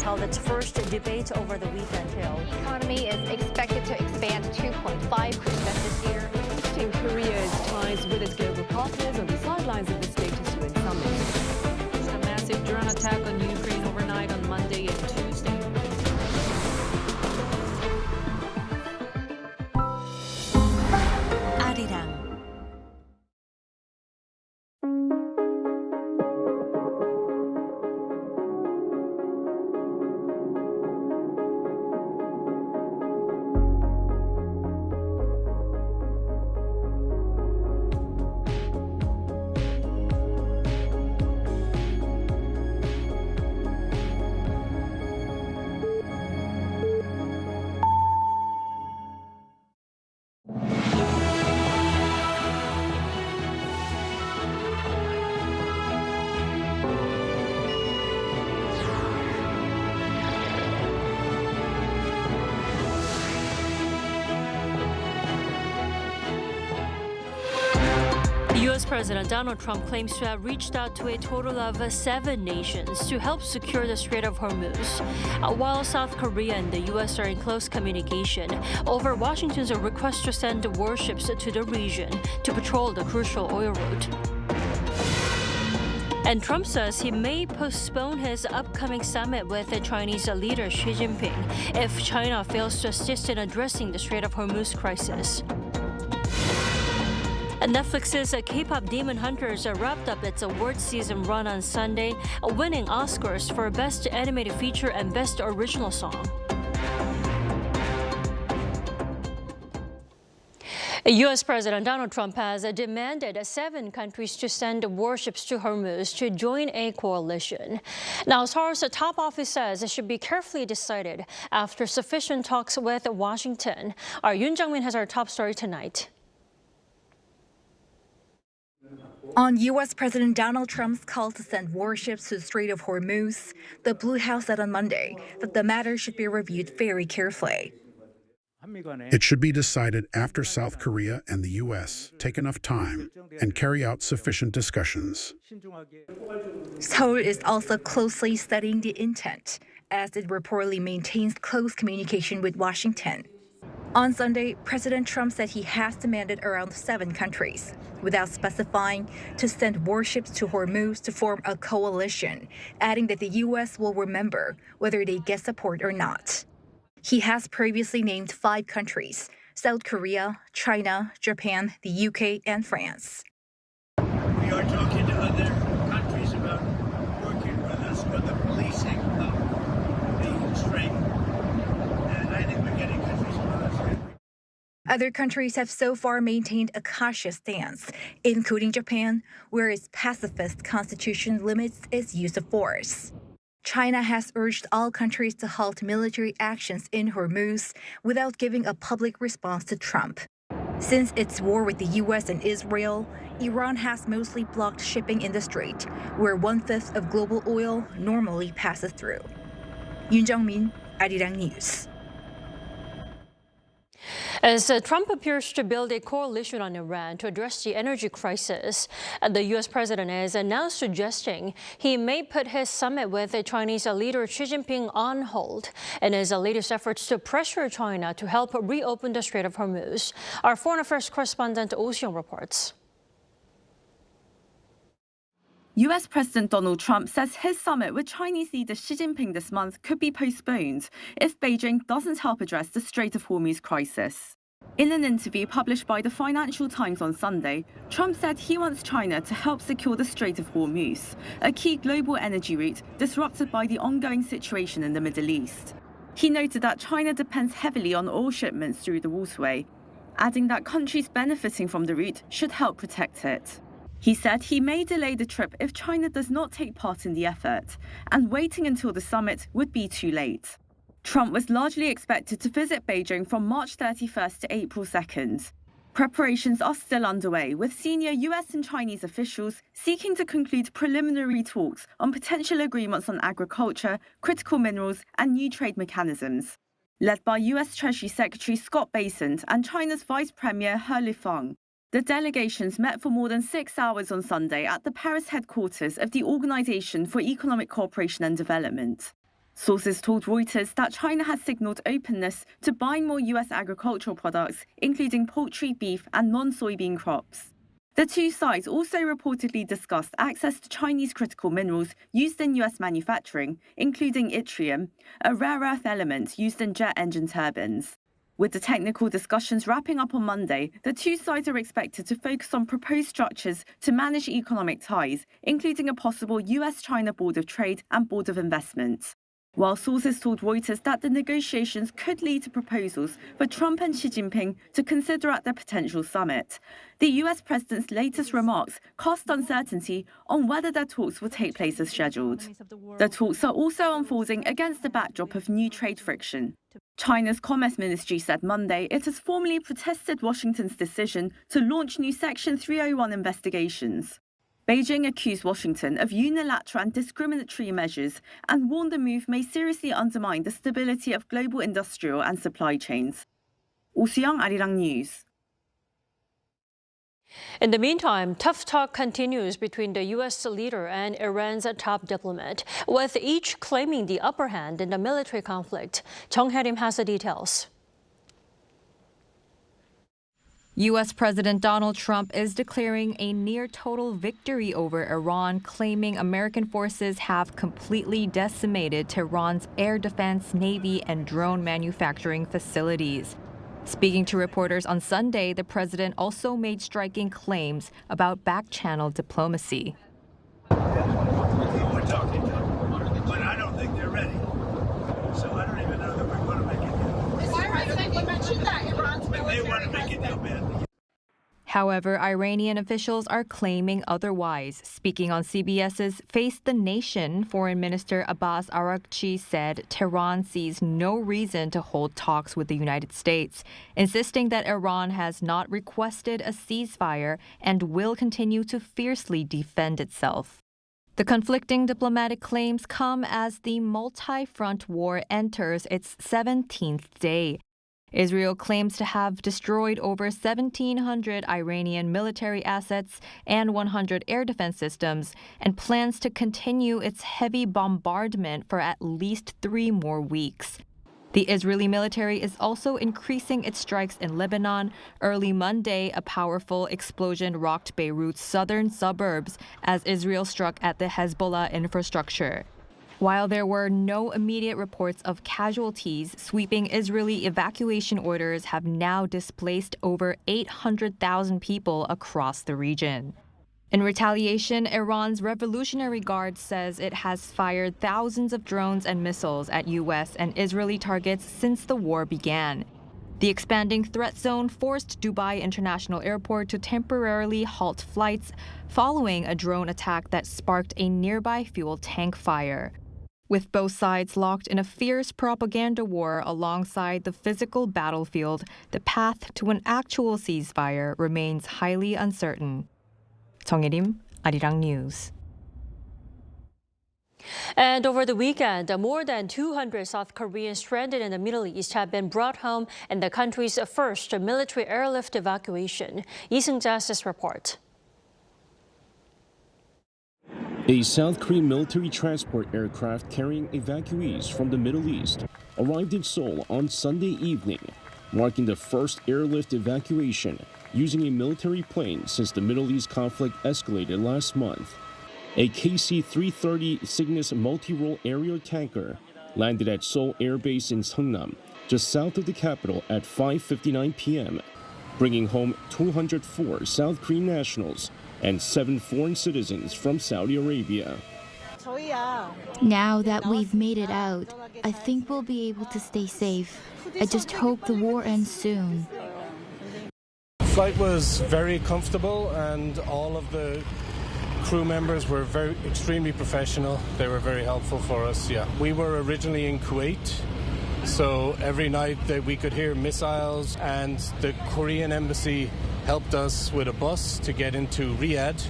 held its first debate over the weekend. The economy is expected to expand 2.5% this year. Boosting Korea's ties with its global partners on the sidelines of the Status UN summit. A massive drone attack on Ukraine overnight on Monday and Tuesday. Arirang. U.S. President Donald Trump claims to have reached out to a total of 7 nations to help secure the Strait of Hormuz, while South Korea and the U.S. are in close communication over Washington's request to send warships to the region to patrol the crucial oil route. And Trump says he may postpone his upcoming summit with the Chinese leader Xi Jinping if China fails to assist in addressing the Strait of Hormuz crisis. And Netflix's K-pop Demon Hunters wrapped up its award season run on Sunday, winning Oscars for Best Animated Feature and Best Original Song. U.S. President Donald Trump has demanded 7 countries to send warships to Hormuz to join a coalition. Now, Seoul's top office says it should be carefully decided after sufficient talks with Washington. Our Yoon Jung-min has our top story tonight. On U.S. President Donald Trump's call to send warships to the Strait of Hormuz, the Blue House said on Monday that the matter should be reviewed very carefully. It should be decided after South Korea and the U.S. take enough time and carry out sufficient discussions. Seoul is also closely studying the intent, as it reportedly maintains close communication with Washington. On Sunday, President Trump said he has demanded around 7 countries, without specifying, to send warships to Hormuz to form a coalition, adding that the U.S. will remember whether they get support or not. He has previously named 5 countries: South Korea, China, Japan, the UK, and France. We are talking to other countries about working with us for the policing of the strait. And I think we're getting countries with us. Other countries have so far maintained a cautious stance, including Japan, where its pacifist constitution limits its use of force. China has urged all countries to halt military actions in Hormuz without giving a public response to Trump. Since its war with the U.S. and Israel, Iran has mostly blocked shipping in the strait, where 1/5 of global oil normally passes through. Yoon Jung-min, Arirang News. As Trump appears to build a coalition on Iran to address the energy crisis, the U.S. president is now suggesting he may put his summit with the Chinese leader Xi Jinping on hold in his latest efforts to pressure China to help reopen the Strait of Hormuz. Our foreign affairs correspondent Oh Seong reports. U.S. President Donald Trump says his summit with Chinese leader Xi Jinping this month could be postponed if Beijing doesn't help address the Strait of Hormuz crisis. In an interview published by the Financial Times on Sunday, Trump said he wants China to help secure the Strait of Hormuz, a key global energy route disrupted by the ongoing situation in the Middle East. He noted that China depends heavily on oil shipments through the waterway, adding that countries benefiting from the route should help protect it. He said he may delay the trip if China does not take part in the effort, and waiting until the summit would be too late. Trump was largely expected to visit Beijing from March 31st to April 2nd. Preparations are still underway, with senior US and Chinese officials seeking to conclude preliminary talks on potential agreements on agriculture, critical minerals, and new trade mechanisms. Led by US Treasury Secretary Scott Bessent and China's Vice Premier He Lifeng, the delegations met for more than 6 hours on Sunday at the Paris headquarters of the Organization for Economic Cooperation and Development. Sources told Reuters that China has signaled openness to buying more US agricultural products, including poultry, beef, and non-soybean crops. The two sides also reportedly discussed access to Chinese critical minerals used in US manufacturing, including yttrium, a rare earth element used in jet engine turbines. With the technical discussions wrapping up on Monday, the two sides are expected to focus on proposed structures to manage economic ties, including a possible US-China Board of Trade and Board of Investment. While sources told Reuters that the negotiations could lead to proposals for Trump and Xi Jinping to consider at their potential summit, the US president's latest remarks cast uncertainty on whether their talks will take place as scheduled. The talks are also unfolding against the backdrop of new trade friction. China's Commerce Ministry said Monday it has formally protested Washington's decision to launch new Section 301 investigations. Beijing accused Washington of unilateral and discriminatory measures and warned the move may seriously undermine the stability of global industrial and supply chains. Osu-young, Arirang News. In the meantime, tough talk continues between the U.S. leader and Iran's top diplomat, with each claiming the upper hand in the military conflict. Jong-un has the details. U.S. President Donald Trump is declaring a near-total victory over Iran, claiming American forces have completely decimated Tehran's air defense, navy, and drone manufacturing facilities. Speaking to reporters on Sunday, the president also made striking claims about back-channel diplomacy. We're talking to them, but I don't think they're ready. So I don't even know that we're going to make it. Why right? You mentioned that Iran's military. They want to make it deal badly. However, Iranian officials are claiming otherwise. Speaking on CBS's Face the Nation, Foreign Minister Abbas Araghchi said Tehran sees no reason to hold talks with the United States, insisting that Iran has not requested a ceasefire and will continue to fiercely defend itself. The conflicting diplomatic claims come as the multi-front war enters its 17th day. Israel claims to have destroyed over 1,700 Iranian military assets and 100 air defense systems and plans to continue its heavy bombardment for at least 3 more weeks. The Israeli military is also increasing its strikes in Lebanon. Early Monday, a powerful explosion rocked Beirut's southern suburbs as Israel struck at the Hezbollah infrastructure. While there were no immediate reports of casualties, sweeping Israeli evacuation orders have now displaced over 800,000 people across the region. In retaliation, Iran's Revolutionary Guard says it has fired thousands of drones and missiles at U.S. and Israeli targets since the war began. The expanding threat zone forced Dubai International Airport to temporarily halt flights following a drone attack that sparked a nearby fuel tank fire. With both sides locked in a fierce propaganda war alongside the physical battlefield, the path to an actual ceasefire remains highly uncertain. 정혜림, Arirang News. And over the weekend, more than 200 South Koreans stranded in the Middle East have been brought home in the country's first military airlift evacuation. Lee Seung-ja's report. A South Korean military transport aircraft carrying evacuees from the Middle East arrived in Seoul on Sunday evening, marking the first airlift evacuation using a military plane since the Middle East conflict escalated last month. A KC-330 Cygnus multi-role aerial tanker landed at Seoul Air Base in Seongnam, just south of the capital at 5:59 p.m., bringing home 204 South Korean nationals and 7 foreign citizens from Saudi Arabia. Now that we've made it out, I think we'll be able to stay safe. I just hope the war ends soon. The flight was very comfortable and all of the crew members were extremely professional. They were very helpful for us, yeah. We were originally in Kuwait, so every night that we could hear missiles, and the Korean embassy helped us with a bus to get into Riyadh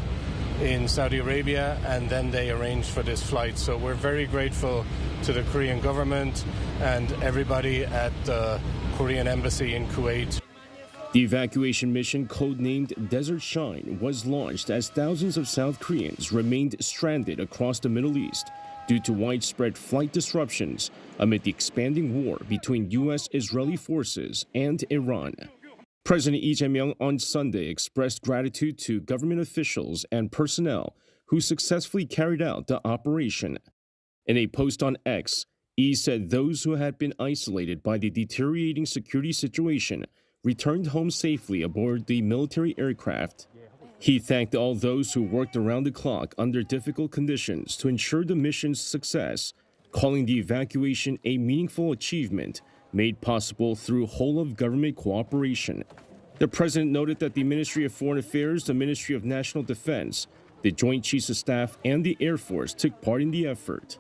in Saudi Arabia, and then they arranged for this flight. So we're very grateful to the Korean government and everybody at the Korean embassy in Kuwait. The evacuation mission, codenamed Desert Shine, was launched as thousands of South Koreans remained stranded across the Middle East, due to widespread flight disruptions amid the expanding war between U.S.-Israeli forces and Iran. President Lee Jae-myung on Sunday expressed gratitude to government officials and personnel who successfully carried out the operation. In a post on X, Lee said those who had been isolated by the deteriorating security situation returned home safely aboard the military aircraft. He thanked all those who worked around the clock under difficult conditions to ensure the mission's success, calling the evacuation a meaningful achievement made possible through whole-of-government cooperation. The president noted that the Ministry of Foreign Affairs, the Ministry of National Defense, the Joint Chiefs of Staff, and the Air Force took part in the effort.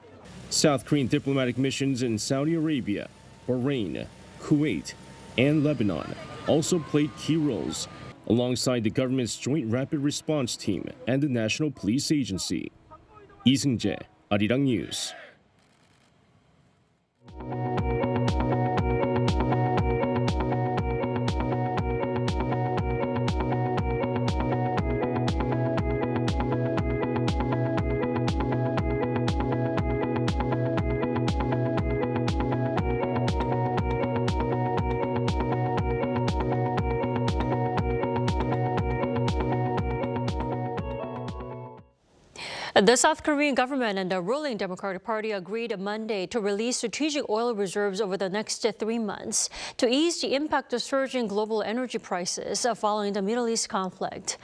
South Korean diplomatic missions in Saudi Arabia, Bahrain, Kuwait, and Lebanon also played key roles, alongside the government's Joint Rapid Response Team and the National Police Agency. Lee Seung-jae, Arirang News. The South Korean government and the ruling Democratic Party agreed Monday to release strategic oil reserves over the next 3 months to ease the impact of surging global energy prices following the Middle East conflict.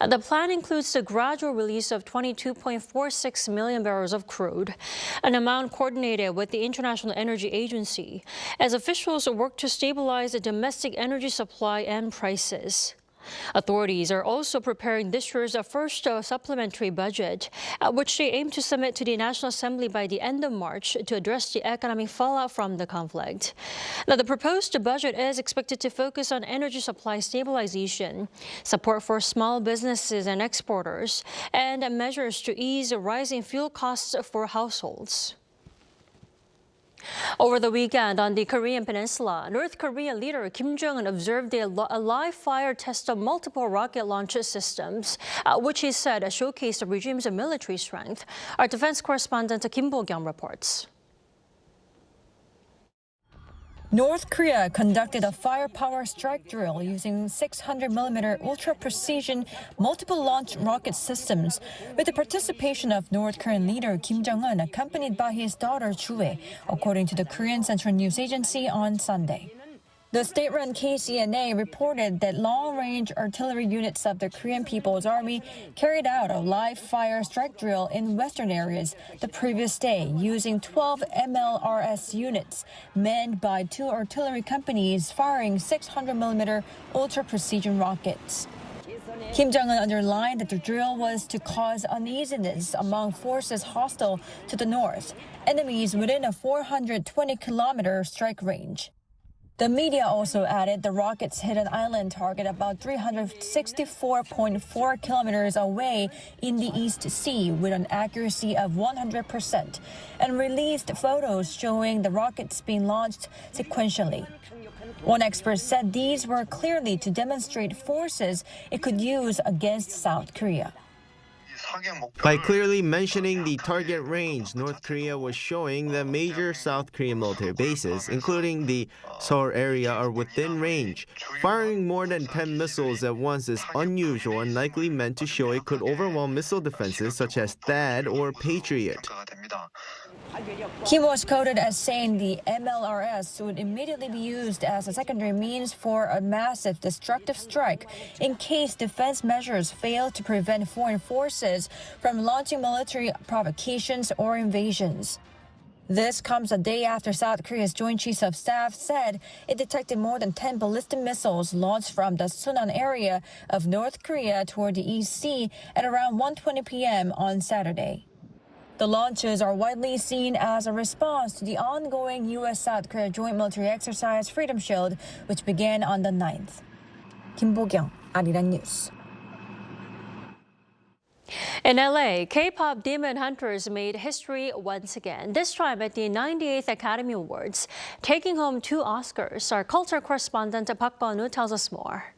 The plan includes the gradual release of 22.46 million barrels of crude, an amount coordinated with the International Energy Agency, as officials work to stabilize the domestic energy supply and prices. Authorities are also preparing this year's first supplementary budget, which they aim to submit to the National Assembly by the end of March to address the economic fallout from the conflict. Now, the proposed budget is expected to focus on energy supply stabilization, support for small businesses and exporters, and measures to ease rising fuel costs for households. Over the weekend on the Korean Peninsula, North Korean leader Kim Jong-un observed a live fire test of multiple rocket launch systems, which he said showcased the regime's military strength. Our defense correspondent Kim Bo-kyung reports. North Korea conducted a firepower strike drill using 600mm ultra-precision multiple-launch rocket systems with the participation of North Korean leader Kim Jong-un accompanied by his daughter Chue, according to the Korean Central News Agency on Sunday. The state-run KCNA reported that long-range artillery units of the Korean People's Army carried out a live-fire strike drill in western areas the previous day using 12 MLRS units manned by 2 artillery companies firing 600mm ultra-precision rockets. Kim Jong-un underlined that the drill was to cause uneasiness among forces hostile to the north, enemies within a 420-kilometer strike range. The media also added the rockets hit an island target about 364.4 kilometers away in the East Sea with an accuracy of 100% and released photos showing the rockets being launched sequentially. One expert said these were clearly to demonstrate forces it could use against South Korea. By clearly mentioning the target range, North Korea was showing that major South Korean military bases, including the Seoul area, are within range. Firing more than 10 missiles at once is unusual and likely meant to show it could overwhelm missile defenses such as THAAD or Patriot. Kim was quoted as saying the MLRS would immediately be used as a secondary means for a massive destructive strike in case defense measures fail to prevent foreign forces from launching military provocations or invasions. This comes a day after South Korea's Joint Chiefs of Staff said it detected more than 10 ballistic missiles launched from the Sunan area of North Korea toward the East Sea at around 1:20 p.m. on Saturday. The launches are widely seen as a response to the ongoing U.S.-South Korea joint military exercise Freedom Shield, which began on the 9th. Kim Bo-kyung, Arirang News. In LA, K-pop Demon Hunters made history once again, this time at the 98th Academy Awards, taking home 2 Oscars. Our culture correspondent Park Bonu tells us more.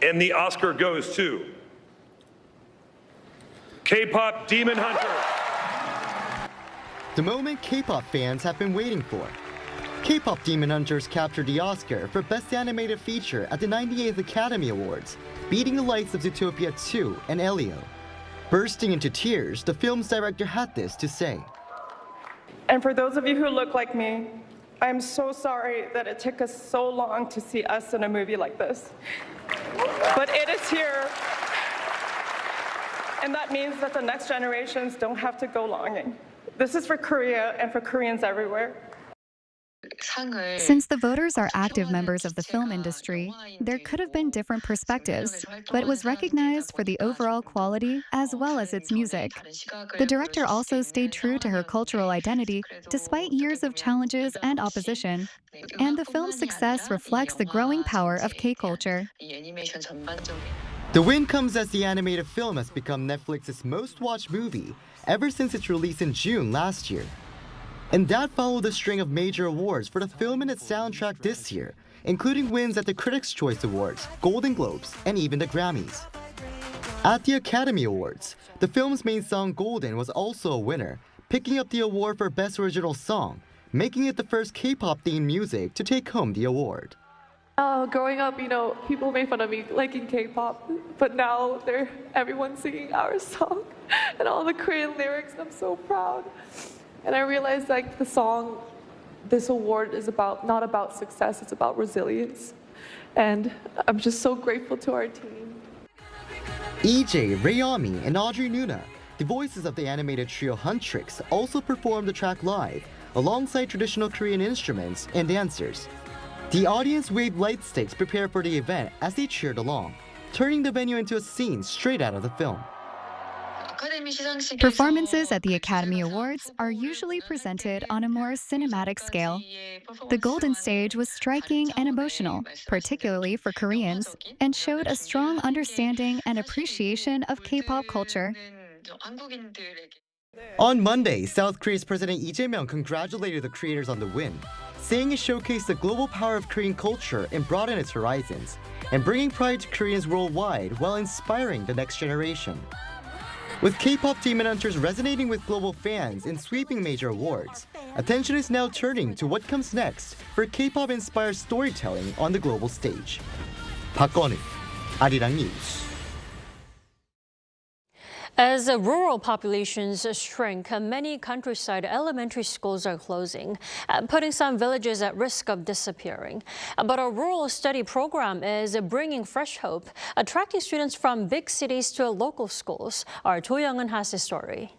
And the Oscar goes to KPop Demon Hunters. The moment K-pop fans have been waiting for. KPop Demon Hunters captured the Oscar for Best Animated Feature at the 98th Academy Awards, beating the likes of Zootopia 2 and Elio. Bursting into tears, the film's director had this to say. And for those of you who look like me, I'm so sorry that it took us so long to see us in a movie like this. But it is here. And that means that the next generations don't have to go longing. This is for Korea and for Koreans everywhere. Since the voters are active members of the film industry, there could have been different perspectives, but it was recognized for the overall quality as well as its music. The director also stayed true to her cultural identity despite years of challenges and opposition, and the film's success reflects the growing power of K-culture. The win comes as the animated film has become Netflix's most-watched movie ever since its release in June last year. And that followed a string of major awards for the film and its soundtrack this year, including wins at the Critics' Choice Awards, Golden Globes, and even the Grammys. At the Academy Awards, the film's main song Golden was also a winner, picking up the award for Best Original Song, making it the first K-pop themed music to take home the award. Growing up, people made fun of me liking K-pop, but now everyone's singing our song and all the Korean lyrics. I'm so proud. And I realized the song, this award is not about success, it's about resilience. And I'm just so grateful to our team. EJ, Rayami, and Audrey Nuna, the voices of the animated trio Huntrix, also performed the track live, alongside traditional Korean instruments and dancers. The audience waved light sticks prepared for the event as they cheered along, turning the venue into a scene straight out of the film. Performances at the Academy Awards are usually presented on a more cinematic scale. The Golden Stage was striking and emotional, particularly for Koreans, and showed a strong understanding and appreciation of K-pop culture. On Monday, South Korea's President Lee Jae-myung congratulated the creators on the win, saying it showcased the global power of Korean culture and broadened its horizons, and bringing pride to Koreans worldwide while inspiring the next generation. With K-pop Demon Hunters resonating with global fans and sweeping major awards, attention is now turning to what comes next for K-pop-inspired storytelling on the global stage. 박건우, Arirang News. As rural populations shrink, many countryside elementary schools are closing, putting some villages at risk of disappearing. But a rural study program is bringing fresh hope, attracting students from big cities to local schools. Our Jong-un has the story.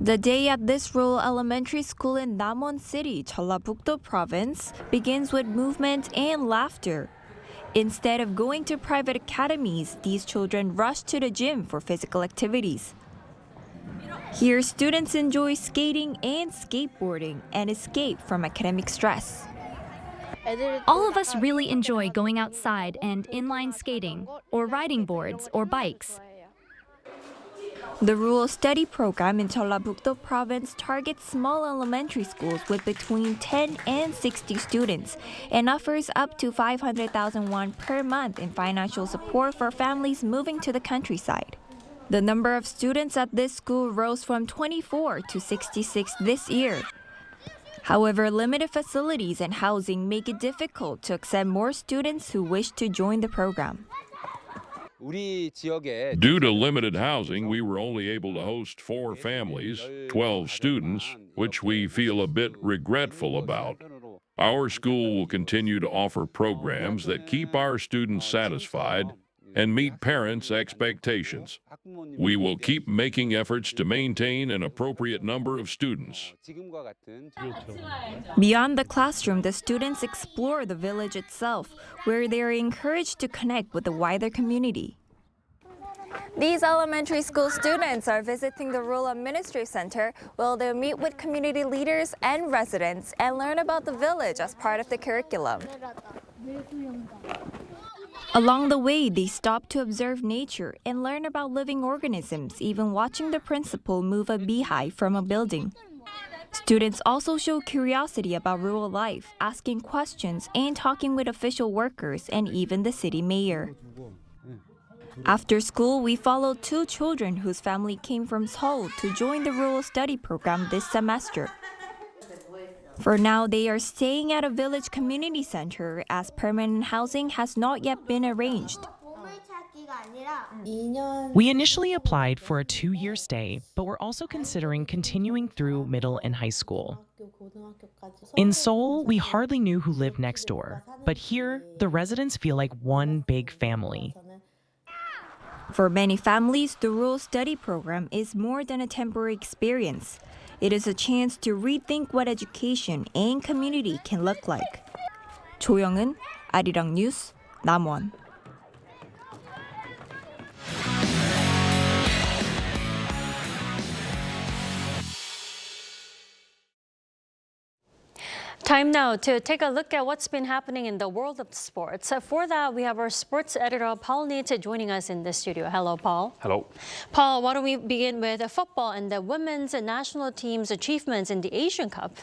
The day at this rural elementary school in Namwon City, Jeollabuk-do Province, begins with movement and laughter. Instead of going to private academies, these children rush to the gym for physical activities. Here, students enjoy skating and skateboarding and escape from academic stress. All of us really enjoy going outside and inline skating, or riding boards or bikes. The rural study program in Jeollabuk-do Province targets small elementary schools with between 10 and 60 students and offers up to 500,000 won per month in financial support for families moving to the countryside. The number of students at this school rose from 24 to 66 this year. However, limited facilities and housing make it difficult to accept more students who wish to join the program. Due to limited housing, we were only able to host 4 families, 12 students, which we feel a bit regretful about. Our school will continue to offer programs that keep our students satisfied and meet parents' expectations. We will keep making efforts to maintain an appropriate number of students. Beyond the classroom, the students explore the village itself, where they are encouraged to connect with the wider community. These elementary school students are visiting the Rural Administrative Center, where they'll meet with community leaders and residents and learn about the village as part of the curriculum. Along the way, they stop to observe nature and learn about living organisms, even watching the principal move a beehive from a building. Students also show curiosity about rural life, asking questions and talking with official workers and even the city mayor. After school, we followed two children whose family came from Seoul to join the rural study program this semester. For now, they are staying at a village community center as permanent housing has not yet been arranged. We initially applied for a 2-year stay, but we're also considering continuing through middle and high school. In Seoul, we hardly knew who lived next door, but here, the residents feel like one big family. For many families, the rural study program is more than a temporary experience. It is a chance to rethink what education and community can look like. Jong-un, Arirang News, Namwon. Time now to take a look at what's been happening in the world of sports. For that, we have our sports editor, Paul Nietzsche, joining us in the studio. Hello, Paul. Hello. Paul, why don't we begin with football and the women's national team's achievements in the Asian Cup?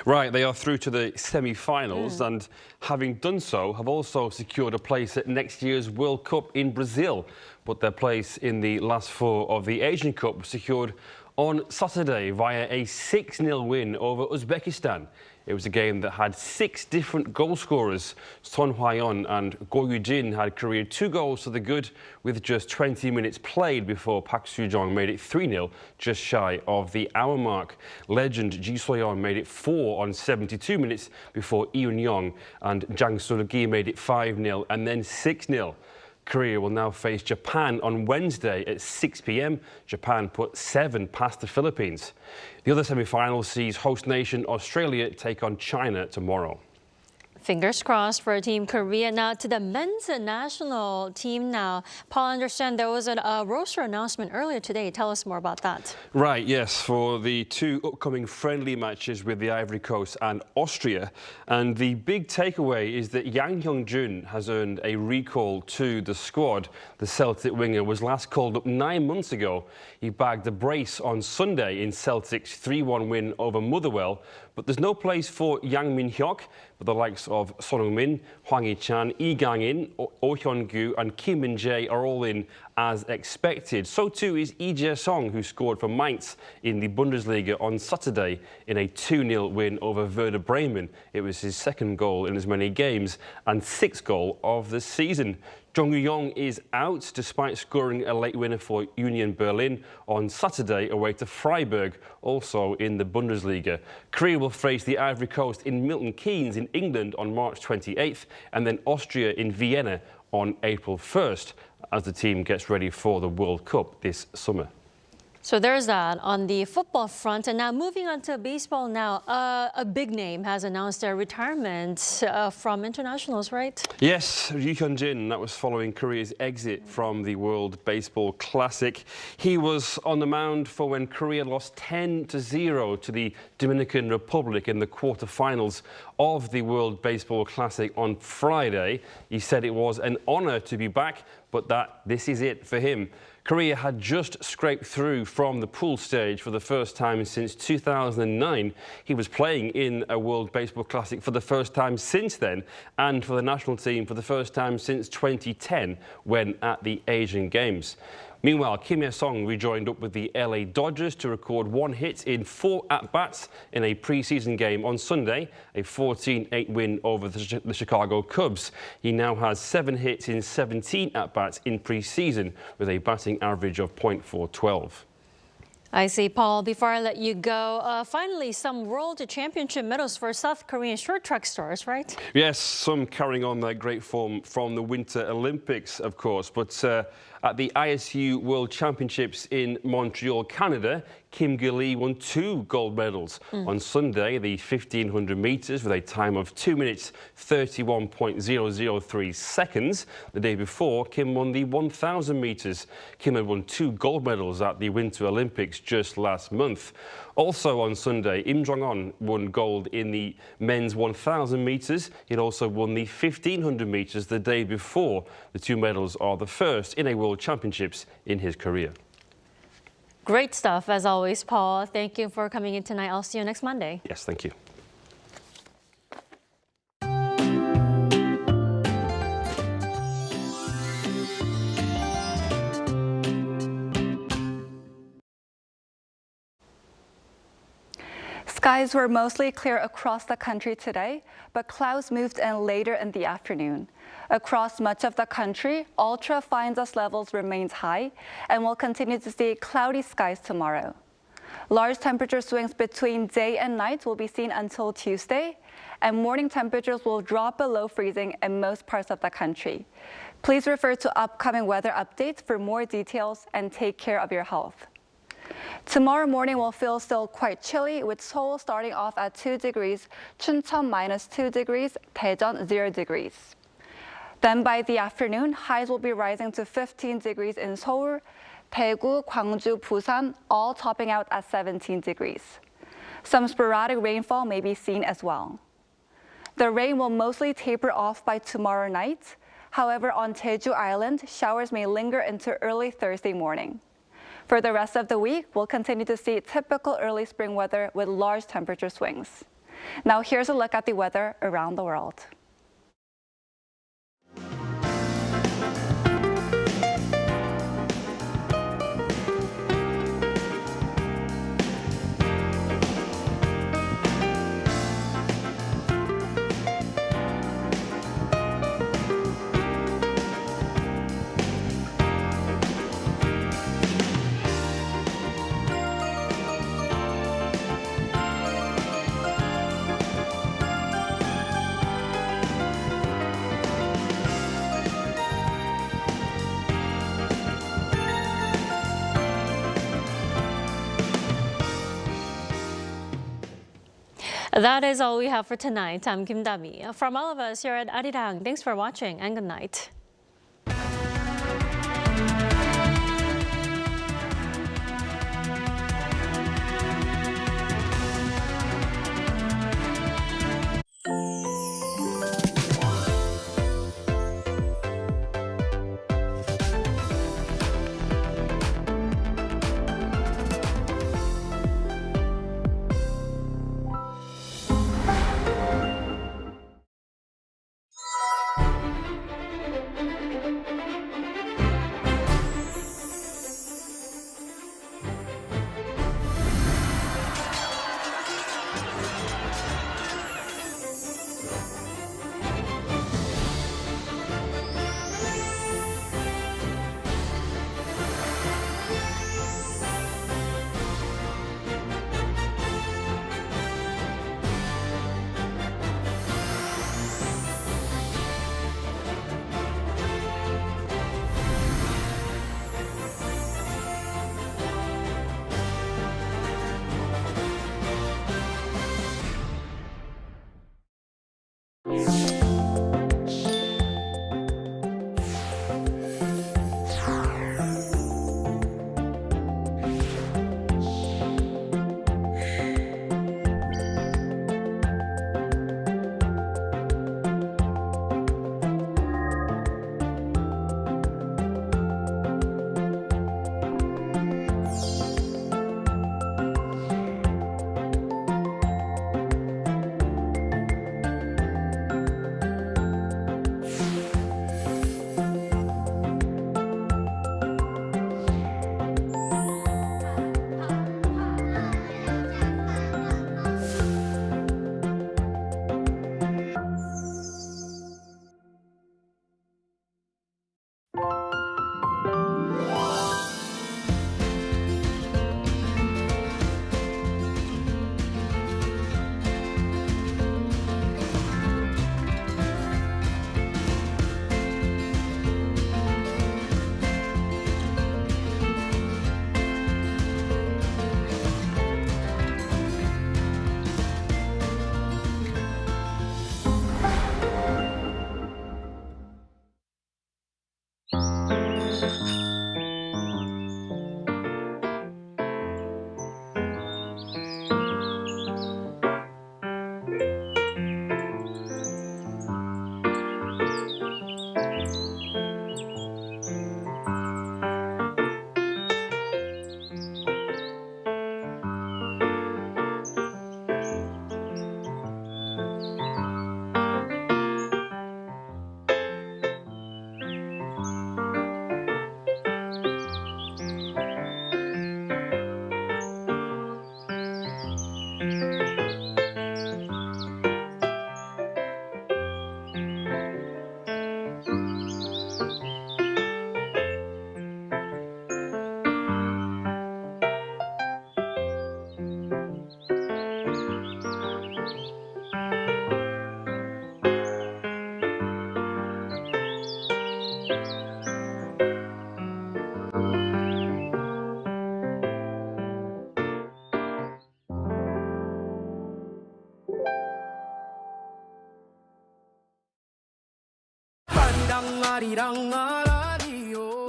Right, they are through to the semi-finals and having done so, have also secured a place at next year's World Cup in Brazil. But their place in the last four of the Asian Cup was secured on Saturday via a 6-0 win over Uzbekistan. It was a game that had 6 different goal scorers. Son Hwa-yeon and Go Yu-jin had careered 2 goals to the good with just 20 minutes played before Park Soo-jong made it 3-0 just shy of the hour mark. Legend Ji So-yeon made it 4 on 72 minutes before Lee Eun-young and Jang Soo-gi made it 5-0 and then 6-0. Korea will now face Japan on Wednesday at 6 p.m. Japan put 7 past the Philippines. The other semi-final sees host nation Australia take on China tomorrow. Fingers crossed for Team Korea. Now to the men's national team now. Paul, I understand there was a roster announcement earlier today. Tell us more about that. Right, yes, for the 2 upcoming friendly matches with the Ivory Coast and Austria. And the big takeaway is that Yang Hyun-jin has earned a recall to the squad. The Celtic winger was last called up 9 months ago. He bagged a brace on Sunday in Celtic's 3-1 win over Motherwell. But there's no place for Yang Min-hyuk, but the likes of Son Heung-min, Hwang Hee-chan, Lee Gang-in, Oh Hyun-gu and Kim Min-jae are all in as expected. So too is Lee Jae-sung, who scored for Mainz in the Bundesliga on Saturday in a 2-0 win over Werder Bremen. It was his 2nd goal in as many games and 6th goal of the season. Jong Eun-young is out despite scoring a late winner for Union Berlin on Saturday away to Freiburg, also in the Bundesliga. Korea will face the Ivory Coast in Milton Keynes in England on March 28th and then Austria in Vienna on April 1st as the team gets ready for the World Cup this summer. So there's that on the football front. And now moving on to baseball now. A big name has announced their retirement from internationals, right? Yes, Ryu Hyun-jin. That was following Korea's exit from the World Baseball Classic. He was on the mound for when Korea lost 10-0 to the Dominican Republic in the quarterfinals of the World Baseball Classic on Friday. He said it was an honor to be back, but that this is it for him. Korea had just scraped through from the pool stage for the first time since 2009. He was playing in a World Baseball Classic for the first time since then, and for the national team for the first time since 2010, when at the Asian Games. Meanwhile, Kim Hye-sung rejoined up with the LA Dodgers to record 1 hit in 4 at-bats in a preseason game on Sunday, a 14-8 win over the Chicago Cubs. He now has 7 hits in 17 at-bats in preseason with a batting average of .412. I see, Paul. Before I let you go, finally, some World Championship medals for South Korean short track stars, right? Yes, some carrying on their great form from the Winter Olympics, of course. But at the ISU World Championships in Montreal, Canada, Kim Gil-li won 2 gold medals. On Sunday, the 1,500 metres with a time of 2 minutes 31.003 seconds. The day before, Kim won the 1,000 metres. Kim had won 2 gold medals at the Winter Olympics just last month. Also on Sunday, Jong-un won gold in the men's 1,000 metres. He'd also won the 1,500 metres the day before. The 2 medals are the first in a World Championships in his career. Great stuff, as always, Paul. Thank you for coming in tonight. I'll see you next Monday. Yes, thank you. Skies were mostly clear across the country today, but clouds moved in later in the afternoon. Across much of the country, ultra-fine dust levels remained high, and we'll continue to see cloudy skies tomorrow. Large temperature swings between day and night will be seen until Tuesday, and morning temperatures will drop below freezing in most parts of the country. Please refer to upcoming weather updates for more details and take care of your health. Tomorrow morning will feel still quite chilly, with Seoul starting off at 2 degrees, Chuncheon -2 degrees, Daejeon 0 degrees. Then by the afternoon, highs will be rising to 15 degrees in Seoul, Daegu, Gwangju, Busan, all topping out at 17 degrees. Some sporadic rainfall may be seen as well. The rain will mostly taper off by tomorrow night. However, on Jeju Island, showers may linger into early Thursday morning. For the rest of the week, we'll continue to see typical early spring weather with large temperature swings. Now here's a look at the weather around the world. That is all we have for tonight. I'm Kim Dami. From all of us here at Arirang, thanks for watching and good night. 아리랑 아라리요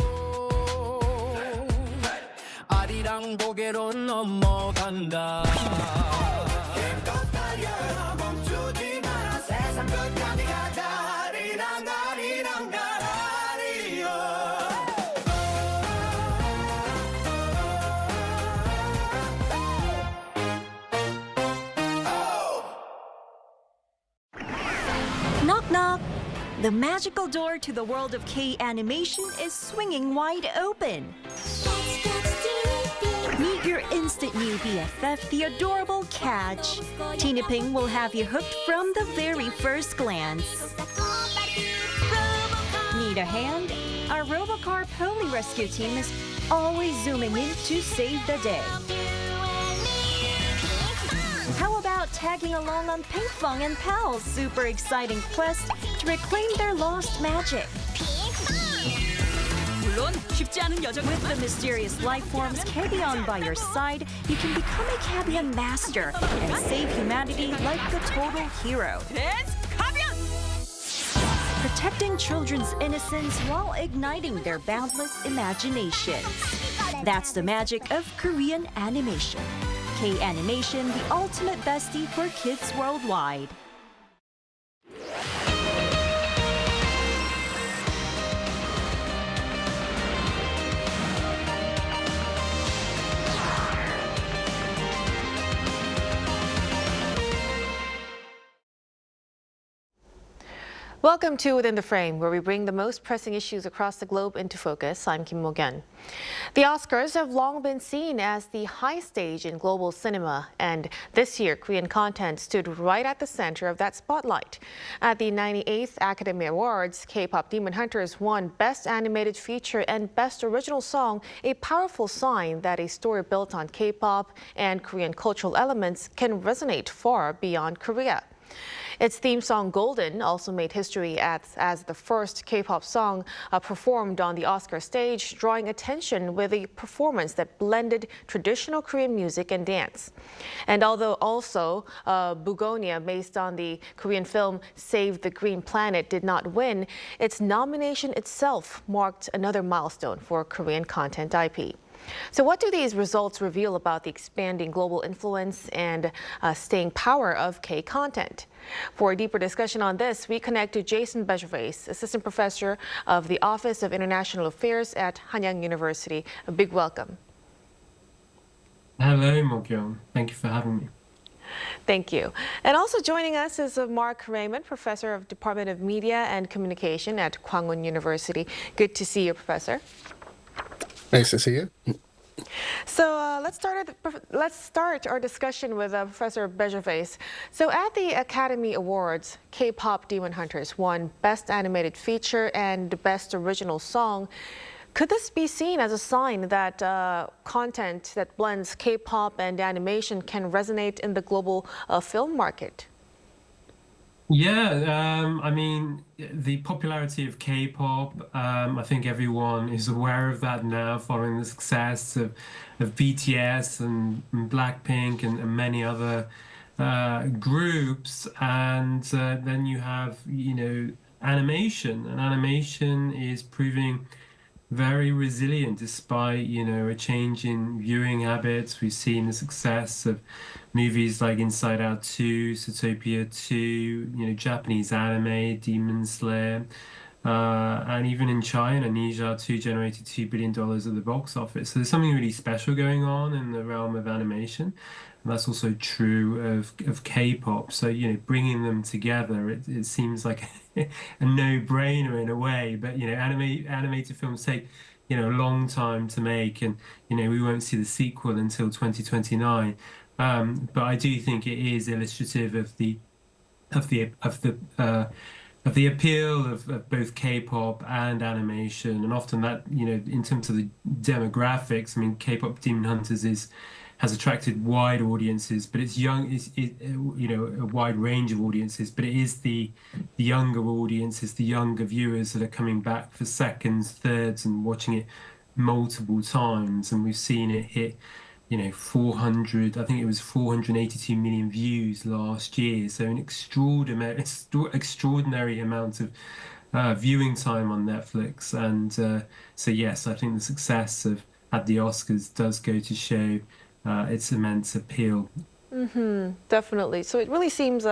아리랑 고개로 넘어간다 힘껏 달려라 멈추지 마라 세상 끝까지 가자 아리랑 아리랑 아라리요 Knock knock! The magical door to the world of K-animation is swinging wide open. Meet your instant new BFF, the adorable Catch. Tina Ping will have you hooked from the very first glance. Need a hand? Our Robocar Poli Rescue team is always zooming in to save the day. How about tagging along on Pinkfong and Pal's super exciting quest to reclaim their lost magic? With the mysterious life forms Cabion by your side, you can become a Cabion master and save humanity like the total hero. Protecting children's innocence while igniting their boundless imaginations. That's the magic of Korean animation. K-animation, the ultimate bestie for kids worldwide. Welcome to Within the Frame, where we bring the most pressing issues across the globe into focus. I'm Kim Mo-gyun. The Oscars have long been seen as the high stage in global cinema, and this year Korean content stood right at the center of that spotlight. At the 98th Academy Awards, KPop Demon Hunters won Best Animated Feature and Best Original Song, a powerful sign that a story built on K-pop and Korean cultural elements can resonate far beyond Korea. Its theme song, Golden, also made history as the first K-pop song performed on the Oscar stage, drawing attention with a performance that blended traditional Korean music and dance. And although also Bugonia, based on the Korean film Save the Green Planet, did not win, its nomination itself marked another milestone for Korean content IP. So what do these results reveal about the expanding global influence and staying power of K-content? For a deeper discussion on this, we connect to Jason Bejervaise, Assistant Professor of the Office of International Affairs at Hanyang University. A big welcome. Hello, Mo-gyun. Thank you for having me. Thank you. And also joining us is Mark Raymond, Professor of Department of Media and Communication at Jong-un University. Good to see you, Professor. Nice to see you. So let's start our discussion with Professor Bejervaise. So at the Academy Awards, K-pop Demon Hunters won Best Animated Feature and Best Original Song. Could this be seen as a sign that content that blends K-pop and animation can resonate in the global film market? Yeah, I mean, the popularity of K-pop, I think everyone is aware of that now following the success of BTS and Blackpink and many other groups. And then you have, animation. And animation is proving very resilient despite, a change in viewing habits. We've seen the success of movies like Inside Out 2, Zootopia 2, Japanese anime, Demon Slayer, and even in China, Ninja 2 generated $2 billion at the box office. So there's something really special going on in the realm of animation. And that's also true of K-pop. So, bringing them together, it seems like a no-brainer in a way. But, animated films take, a long time to make. And, we won't see the sequel until 2029. But I do think it is illustrative of the appeal of both K-pop and animation, and often that in terms of the demographics, I mean, K-pop Demon Hunters has attracted wide audiences, but it's a wide range of audiences, but it is the younger audiences, the younger viewers that are coming back for seconds, thirds, and watching it multiple times, and we've seen it hit 482 million views last year. So an extraordinary amount of viewing time on Netflix. And so, yes, I think the success at the Oscars does go to show its immense appeal. Definitely. So it really seems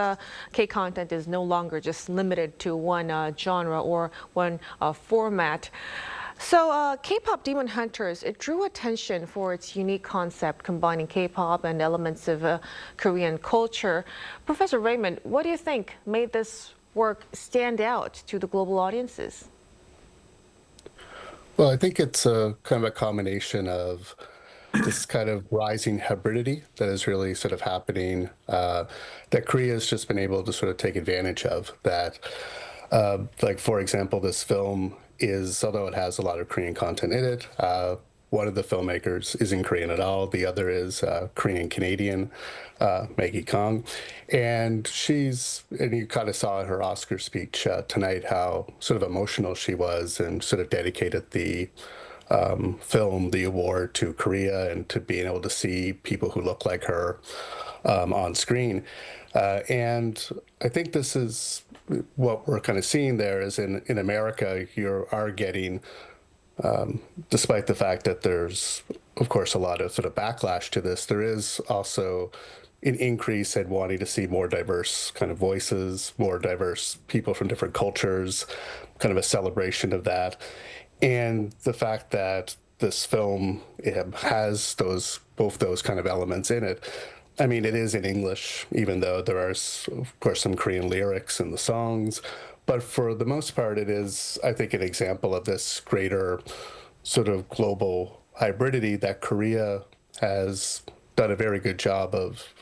K-content is no longer just limited to one genre or one format. So K-pop Demon Hunters, it drew attention for its unique concept combining K-pop and elements of Korean culture. Professor Raymond, what do you think made this work stand out to the global audiences? Well, I think it's a kind of a combination of this kind of rising hybridity that is really sort of happening, that Korea has just been able to sort of take advantage of. That, like, for example, this film is, although it has a lot of Korean content in it, one of the filmmakers isn't Korean at all. The other is Korean-Canadian, Maggie Kong. And you kind of saw in her Oscar speech tonight how sort of emotional she was and sort of dedicated the film, the award, to Korea and to being able to see people who look like her on screen. And I think this is what we're kind of seeing there is in America, you are getting, despite the fact that there's, of course, a lot of sort of backlash to this, there is also an increase in wanting to see more diverse kind of voices, more diverse people from different cultures, kind of a celebration of that. And the fact that this film has both those kind of elements in it. I mean, it is in English, even though there are, of course, some Korean lyrics in the songs. But for the most part, it is, I think, an example of this greater sort of global hybridity that Korea has done a very good job of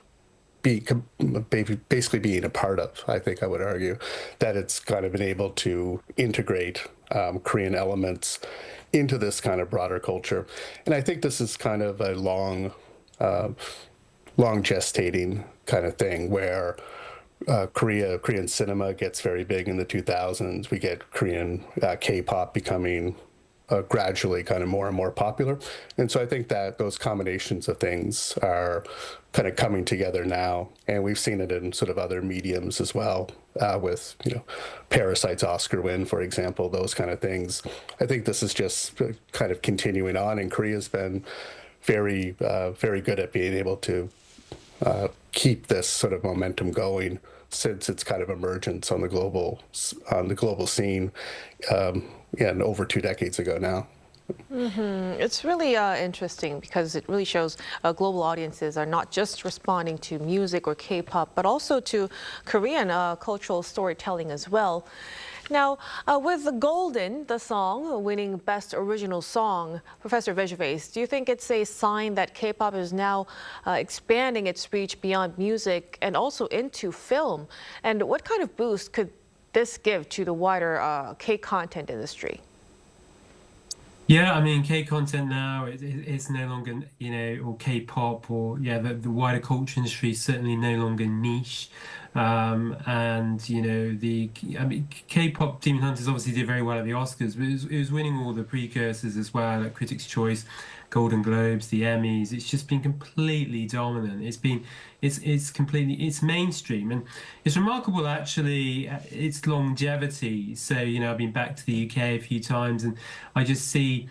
basically being a part of. I think I would argue that it's kind of been able to integrate Korean elements into this kind of broader culture. And I think this is kind of a long gestating kind of thing where Korean cinema gets very big in the 2000s. We get Korean K-pop becoming gradually kind of more and more popular. And so I think that those combinations of things are kind of coming together now. And we've seen it in sort of other mediums as well, with, Parasite's Oscar win, for example, those kind of things. I think this is just kind of continuing on, and Korea's been very good at being able to keep this sort of momentum going since its kind of emergence on the global scene, and over 2 decades ago now. It's really interesting because it really shows global audiences are not just responding to music or K-pop, but also to Korean cultural storytelling as well. Now, with the Golden, the song, winning Best Original Song, Professor Vejvace, do you think it's a sign that K-pop is now expanding its reach beyond music and also into film? And what kind of boost could this give to the wider K-content industry? Yeah, I mean, K-content now, it's no longer, or K-pop or, the wider culture industry is certainly no longer niche. K-pop Demon Hunters obviously did very well at the Oscars, but it was winning all the precursors as well, at Critics' Choice, Golden Globes, the Emmys. It's just been completely dominant. It's mainstream, and it's remarkable actually its longevity. So I've been back to the UK a few times, and I just see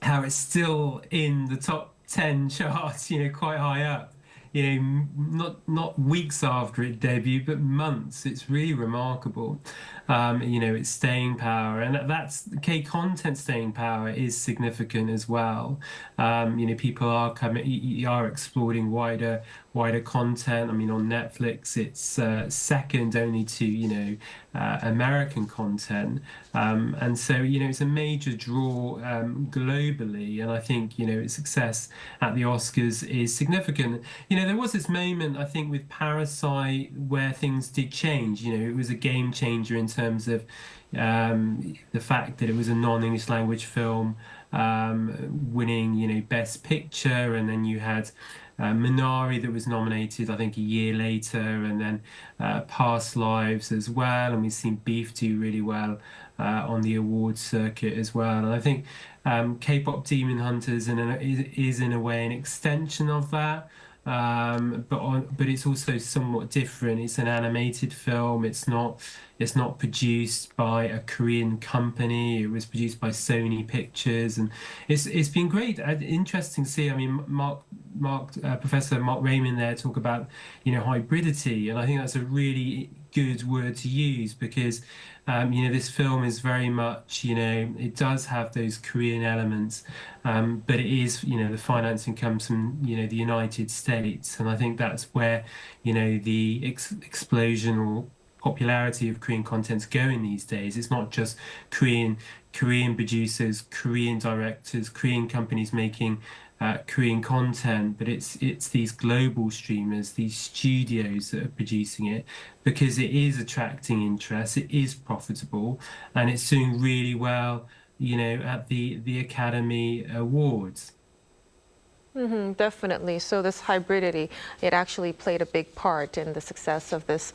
how it's still in the top 10 charts, quite high up. Not weeks after it debuted, but months. It's really remarkable. Its staying power, and that's K-content staying power is significant as well. People are exploring wider content. I mean, on Netflix, it's second only to American content, and so it's a major draw globally. And I think its success at the Oscars is significant. There was this moment, I think, with Parasite where things did change. It was a game changer in terms of the fact that it was a non-English language film, winning Best Picture, and then you had Minari that was nominated, I think, a year later, and then Past Lives as well. And we've seen Beef do really well on the awards circuit as well. And I think K-pop Demon Hunters is in a way an extension of that. but it's also somewhat different. It's an animated film. It's not produced by a Korean company. It was produced by Sony Pictures, and it's been great. Interesting to see. I mean, Professor Mark Raymond there talk about hybridity, and I think that's a really good word to use because this film is very much it does have those Korean elements, but it is the financing comes from the United States, and I think that's where the explosion or popularity of Korean content's going these days. It's not just Korean producers, Korean directors, Korean companies making Korean content, but it's these global streamers, these studios that are producing it because it is attracting interest, it is profitable, and it's doing really well, at the Academy Awards. Definitely. So this hybridity, it actually played a big part in the success of this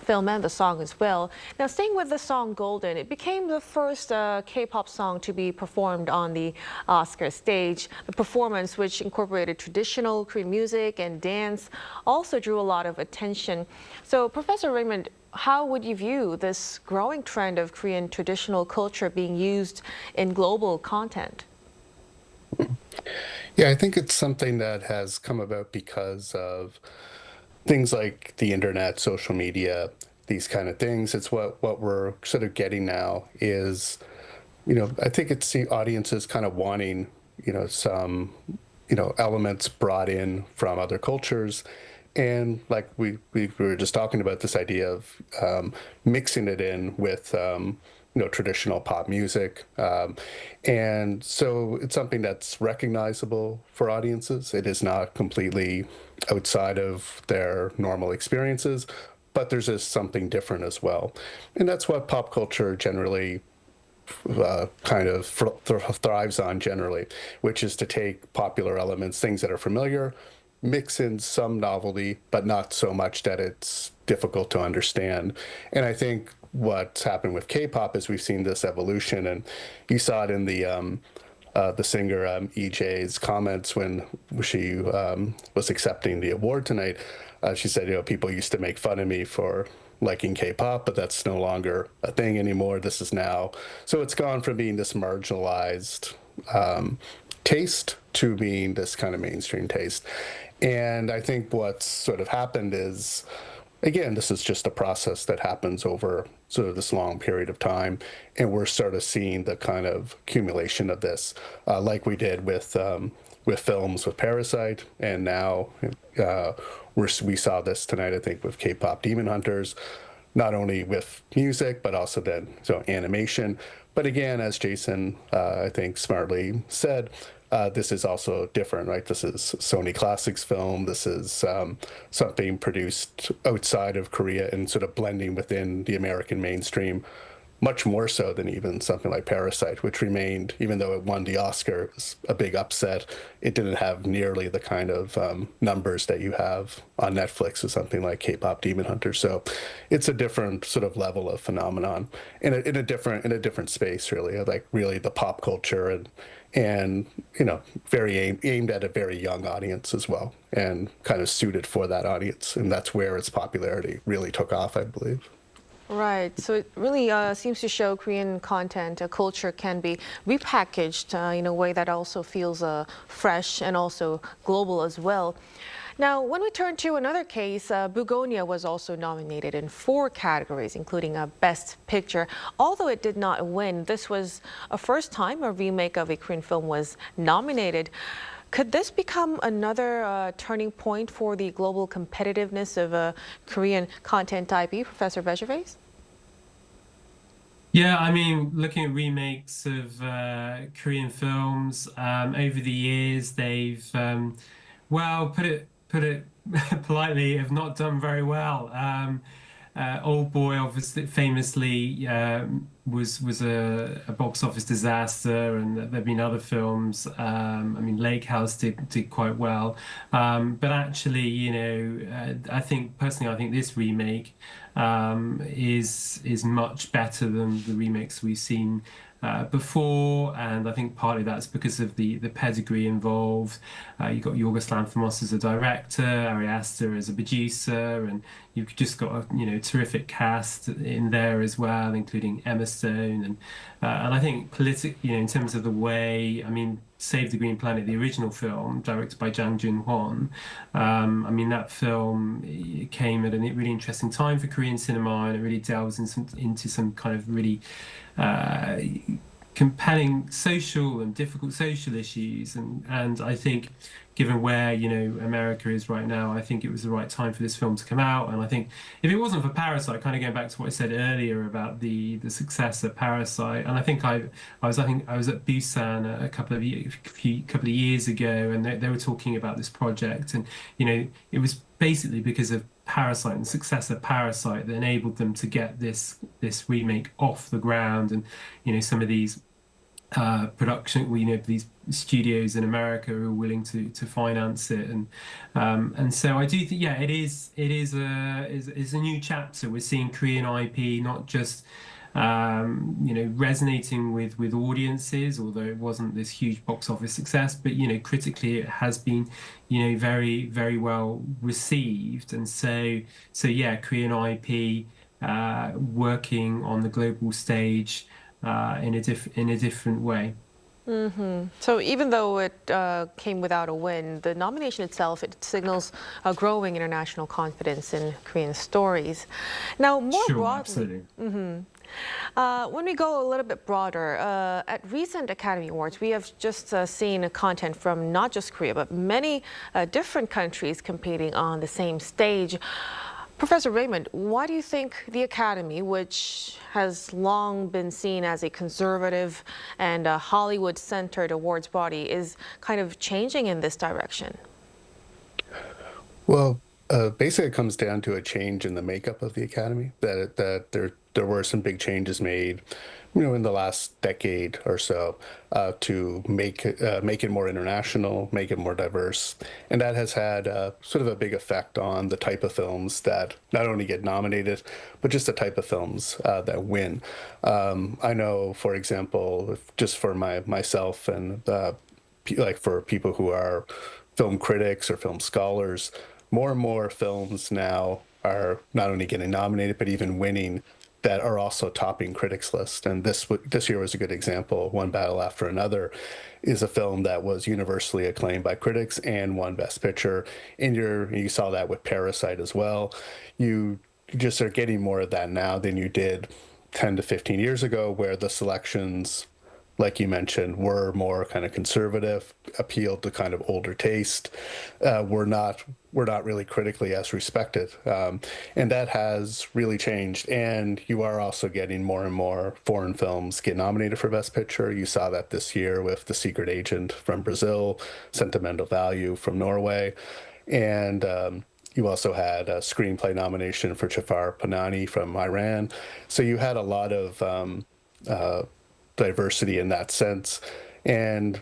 film and the song as well. Now, staying with the song Golden, it became the first K-pop song to be performed on the Oscar stage. The performance, which incorporated traditional Korean music and dance, also drew a lot of attention. So, Professor Raymond, how would you view this growing trend of Korean traditional culture being used in global content? Yeah, I think it's something that has come about because of things like the internet, social media, these kind of things. It's what we're sort of getting now is, I think it's the audiences kind of wanting, some, elements brought in from other cultures. And like we were just talking about this idea of mixing it in with traditional pop music. And so it's something that's recognizable for audiences. It is not completely outside of their normal experiences, but there's just something different as well. And that's what pop culture generally kind of thrives on generally, which is to take popular elements, things that are familiar, mix in some novelty, but not so much that it's difficult to understand. And I think what's happened with K-pop is we've seen this evolution, and you saw it in the singer EJ's comments when she was accepting the award tonight. She said, people used to make fun of me for liking K-pop, but that's no longer a thing anymore. This is now. So it's gone from being this marginalized taste to being this kind of mainstream taste. And I think what's sort of happened is, again, this is just a process that happens over sort of this long period of time, and we're sort of seeing the kind of accumulation of this, like we did with films with Parasite, and now we saw this tonight, I think, with K-pop Demon Hunters, not only with music, but also then animation. But again, as Jason, I think, smartly said, this is also different, right? This is Sony Classics film. This is something produced outside of Korea and sort of blending within the American mainstream, much more so than even something like Parasite, which remained, even though it won the Oscar, it was a big upset. It didn't have nearly the kind of numbers that you have on Netflix or something like K-pop Demon Hunters. So it's a different sort of level of phenomenon in a different space, really, like really the pop culture and very aimed at a very young audience as well, and kind of suited for that audience. And that's where its popularity really took off, I believe. Right. So it really seems to show Korean content, culture can be repackaged in a way that also feels fresh and also global as well. Now, when we turn to another case, Bugonia was also nominated in 4 categories, including a Best Picture. Although it did not win, this was a first time a remake of a Korean film was nominated. Could this become another turning point for the global competitiveness of Korean content IP, Professor Bejervaise? Yeah, I mean, looking at remakes of Korean films over the years, they've, put it politely, have not done very well. Old Boy, obviously, famously was a box office disaster, and there've been other films. I mean, Lake House did quite well, but actually, I think this remake is much better than the remakes we've seen before, and I think partly that's because of the pedigree involved. You've got Yorgos Lanthimos as a director, Ari Aster as a producer, and you've just got a terrific cast in there as well, including Emma Stone, and I think in terms of the way, I mean, Save the Green Planet, the original film directed by Jang Joon-hwan, I mean, that film came at a really interesting time for Korean cinema, and it really delves into some kind of really compelling social and difficult social issues, and I think given where America is right now, I think it was the right time for this film to come out. And I think if it wasn't for Parasite, kind of going back to what I said earlier about the success of Parasite, and I think I was at Busan a couple of years ago, and they were talking about this project, and it was basically because of Parasite and the success of Parasite that enabled them to get this remake off the ground, and some of these these studios in America are willing to finance it, and so I do think it is a new chapter. We're seeing Korean IP not just resonating with audiences, although it wasn't this huge box office success, but critically it has been very, very well received, and so Korean IP working on the global stage in a different way. So even though it came without a win, the nomination itself, it signals a growing international confidence in Korean stories. Now, more broadly, when we go a little bit broader, at recent Academy Awards, we have just seen content from not just Korea, but many different countries competing on the same stage. Professor Raymond, why do you think the Academy, which has long been seen as a conservative and a Hollywood-centered awards body, is kind of changing in this direction? Well, basically it comes down to a change in the makeup of the Academy, that there were some big changes made in the last decade or so to make it more international, make it more diverse. And that has had sort of a big effect on the type of films that not only get nominated, but just the type of films that win. I know, for example, just for myself and like for people who are film critics or film scholars, more and more films now are not only getting nominated, but even winning, that are also topping critics' list. And this year was a good example. One Battle After Another is a film that was universally acclaimed by critics and won Best Picture. And you saw that with Parasite as well. You just are getting more of that now than you did 10 to 15 years ago, where the selections, like you mentioned, were more kind of conservative, appealed to kind of older taste, were not really critically as respected. And that has really changed. And you are also getting more and more foreign films get nominated for Best Picture. You saw that this year with The Secret Agent from Brazil, Sentimental Value from Norway. And you also had a screenplay nomination for Jafar Panahi from Iran. So you had a lot of diversity in that sense. And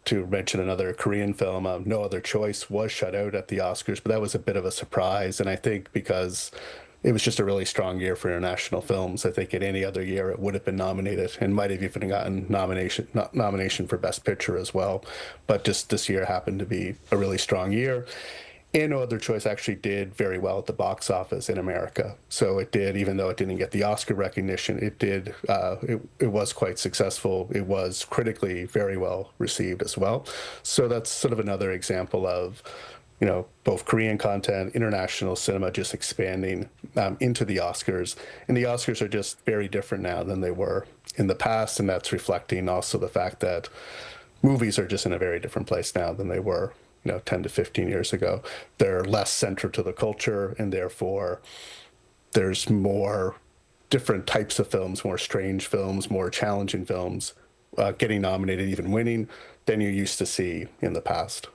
to mention another Korean film, No Other Choice was shut out at the Oscars, but that was a bit of a surprise. And I think because it was just a really strong year for international films, I think in any other year it would have been nominated and might have even gotten nomination for Best Picture as well. But just this year happened to be a really strong year. And No Other Choice actually did very well at the box office in America. So it did, even though it didn't get the Oscar recognition, it did. It was quite successful. It was critically very well received as well. So that's sort of another example of, both Korean content, international cinema just expanding into the Oscars. And the Oscars are just very different now than they were in the past. And that's reflecting also the fact that movies are just in a very different place now than they were 10 to 15 years ago. They're less central to the culture, and therefore there's more different types of films, more strange films, more challenging films getting nominated, even winning, than you used to see in the past.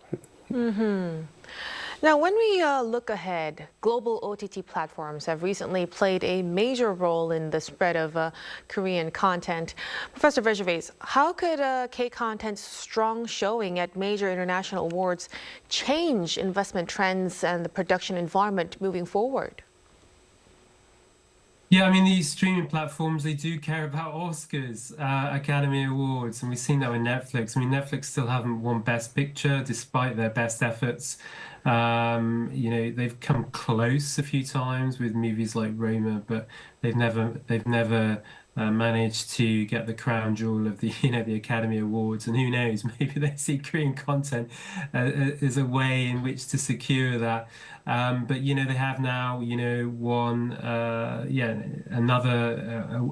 Now, when we look ahead, global OTT platforms have recently played a major role in the spread of Korean content. Professor Vergervais, how could K-content's strong showing at major international awards change investment trends and the production environment moving forward? Yeah, I mean, these streaming platforms, they do care about Oscars, Academy Awards, and we've seen that with Netflix. I mean, Netflix still haven't won Best Picture despite their best efforts. They've come close a few times with movies like Roma, but they've never managed to get the crown jewel of the the Academy Awards. And who knows, maybe they see Korean content as a way in which to secure that. But they have now won another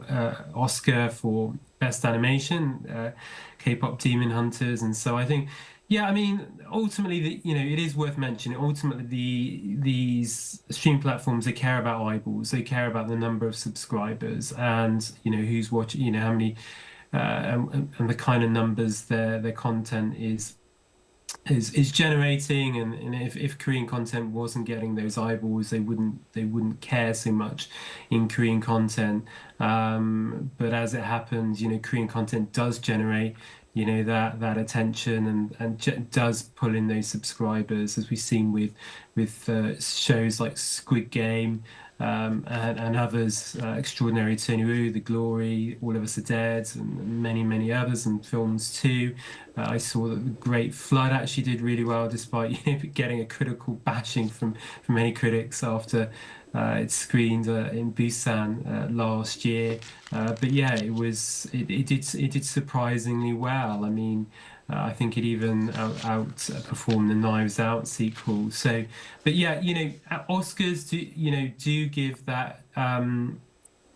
Oscar for Best Animation, K-pop Demon Hunters, and so I think. Yeah, I mean, ultimately, it is worth mentioning. Ultimately, these stream platforms, they care about eyeballs. They care about the number of subscribers and who's watching. How many, and the kind of numbers their content is generating. And if Korean content wasn't getting those eyeballs, they wouldn't care so much in Korean content. But as it happens, Korean content does generate that attention and does pull in those subscribers, as we've seen with shows like Squid Game and others, Extraordinary Attorney Woo, The Glory, All of Us Are Dead, and many others, and films too. I saw that The Great Flood actually did really well, despite getting a critical bashing from many critics after it screened in Busan last year. But yeah, it did surprisingly well. I mean, I think it even outperformed the Knives Out sequel. So, but yeah, Oscars do give that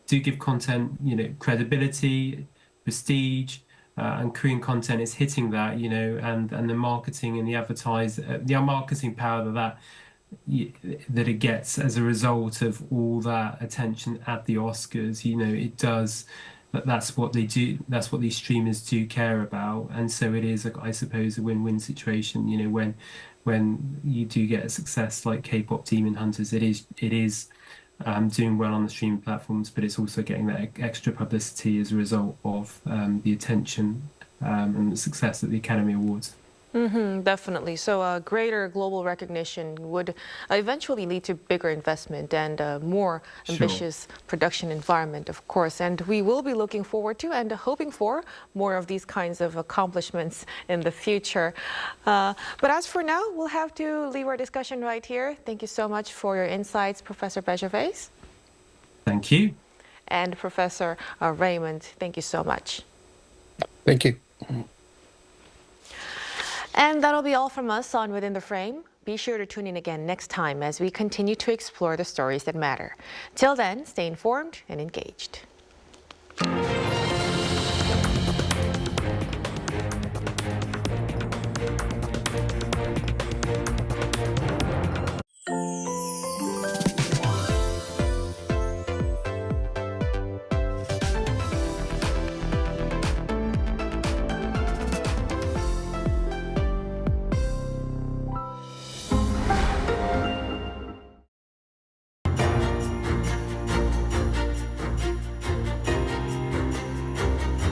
do give content credibility, prestige. And Korean content is hitting that, and the marketing and the marketing power that it gets as a result of all that attention at the Oscars. It does. That's what they do. That's what these streamers do care about, and so it is, I suppose, a win-win situation. When you do get a success like K-pop Demon Hunters, it is doing well on the streaming platforms, but it's also getting that extra publicity as a result of the attention and the success at the Academy Awards. Definitely. So greater global recognition would eventually lead to bigger investment and a more ambitious production environment, of course. And we will be looking forward to and hoping for more of these kinds of accomplishments in the future. But as for now, we'll have to leave our discussion right here. Thank you so much for your insights, Professor Begervais. Thank you. And Professor Raymond, thank you so much. Thank you. And that'll be all from us on Within the Frame. Be sure to tune in again next time as we continue to explore the stories that matter. Till then, stay informed and engaged.